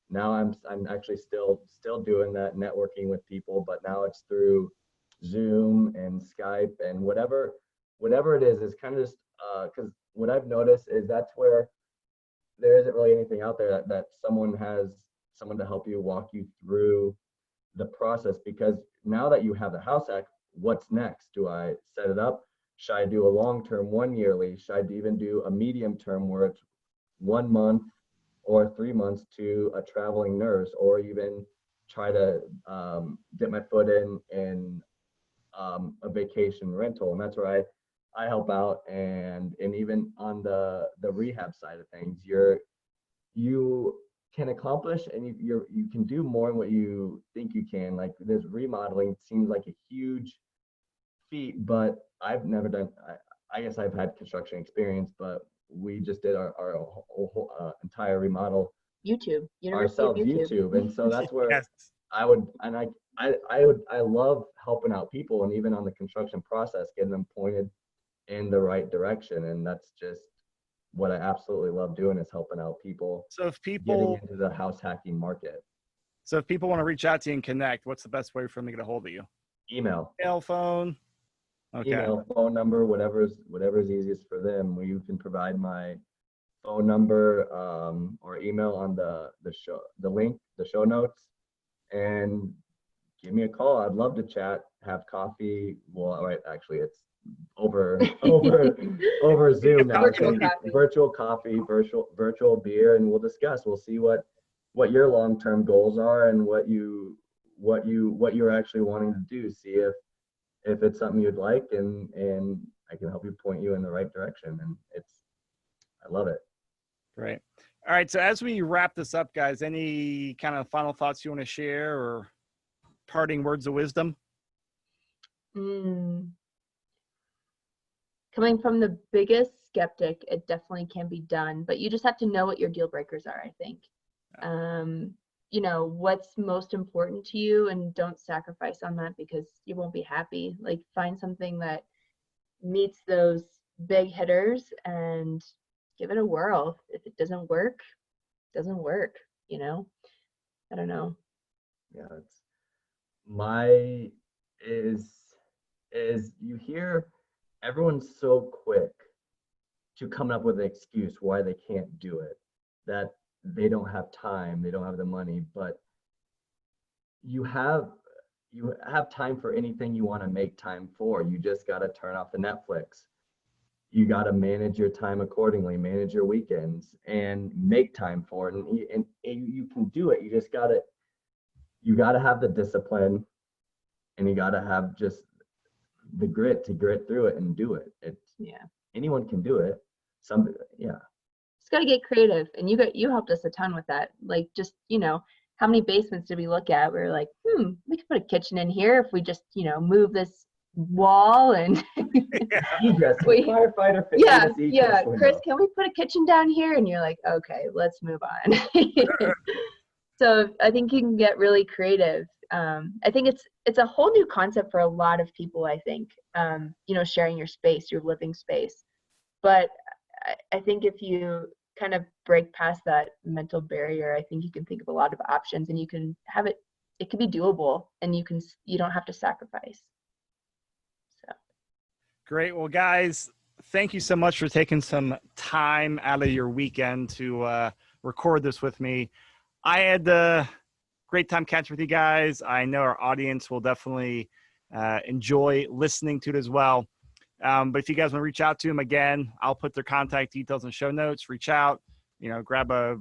now I'm actually still doing that, networking with people, but now it's through Zoom and Skype and whatever it is kind of just because what I've noticed is that's where there isn't really anything out there that someone to help you, walk you through the process. Because now that you have the house hack, what's next? Do I set it up? Should I do a long-term 1 year lease? Should I even do a medium term where it's 1 month or 3 months to a traveling nurse, or even try to get my foot in a vacation rental? And that's where I help out. And even on the rehab side of things, you can accomplish, and you can do more than what you think you can. Like, this remodeling seems like a huge feat, but I've never done. I guess I've had construction experience, but we just did our whole entire remodel ourselves, YouTube. And so that's where Yes. I love helping out people, and even on the construction process, getting them pointed in the right direction. And that's just what I absolutely love doing, is helping out people. So if getting people into the house hacking market. want to reach out to you and connect, what's the best way for them to get a hold of you? Email, Phone. Okay. email, phone number, whatever's easiest for them. You can provide my phone number or email on the link, the show notes, and give me a call. I'd love to chat, have coffee. Well, all right, actually, it's over Zoom now. Virtual coffee, virtual beer, and we'll discuss. We'll see what your long-term goals are and what you're actually wanting to do. See if it's something you'd like, and I can help you, point you in the right direction. And I love it. Great. All right. So as we wrap this up, guys, any kind of final thoughts you want to share, or parting words of wisdom? Coming from the biggest skeptic, it definitely can be done, but you just have to know what your deal breakers are, I think. You know, what's most important to you, and don't sacrifice on that because you won't be happy. Like, find something that meets those big hitters and give it a whirl. If it doesn't work, it doesn't work, you know? I don't know. Yeah, it's my is you hear everyone's so quick to come up with an excuse why they can't do it, that they don't have time, they don't have the money, but you have time for anything you want to make time for. You just got to turn off the Netflix. You got to manage your time accordingly, manage your weekends, and make time for it. And you can do it. You got to have the discipline, and you got to have just the grit to grit through it and do it. Anyone can do it. Just got to get creative, and you helped us a ton with that. Like, just, you know, how many basements did we look at? We were like, we could put a kitchen in here if we just, you know, move this wall and firefighter. Chris, can we put a kitchen down here? And you're like, okay, let's move on. So I think you can get really creative. I think it's a whole new concept for a lot of people, I think, you know, sharing your space, your living space. But I think if you kind of break past that mental barrier, I think you can think of a lot of options, and you can have it can be doable, and you don't have to sacrifice. So Great. Well, guys, thank you so much for taking some time out of your weekend to record this with me. I had a great time catching with you guys. I know our audience will definitely enjoy listening to it as well. But if you guys want to reach out to them, again, I'll put their contact details in the show notes. Reach out, you know, grab a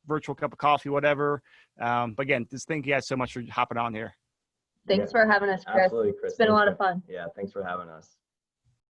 virtual cup of coffee, whatever. But again, just thank you guys so much for hopping on here. Thanks for having us, Chris. Absolutely, Chris. It's been a lot of fun. Yeah, thanks for having us.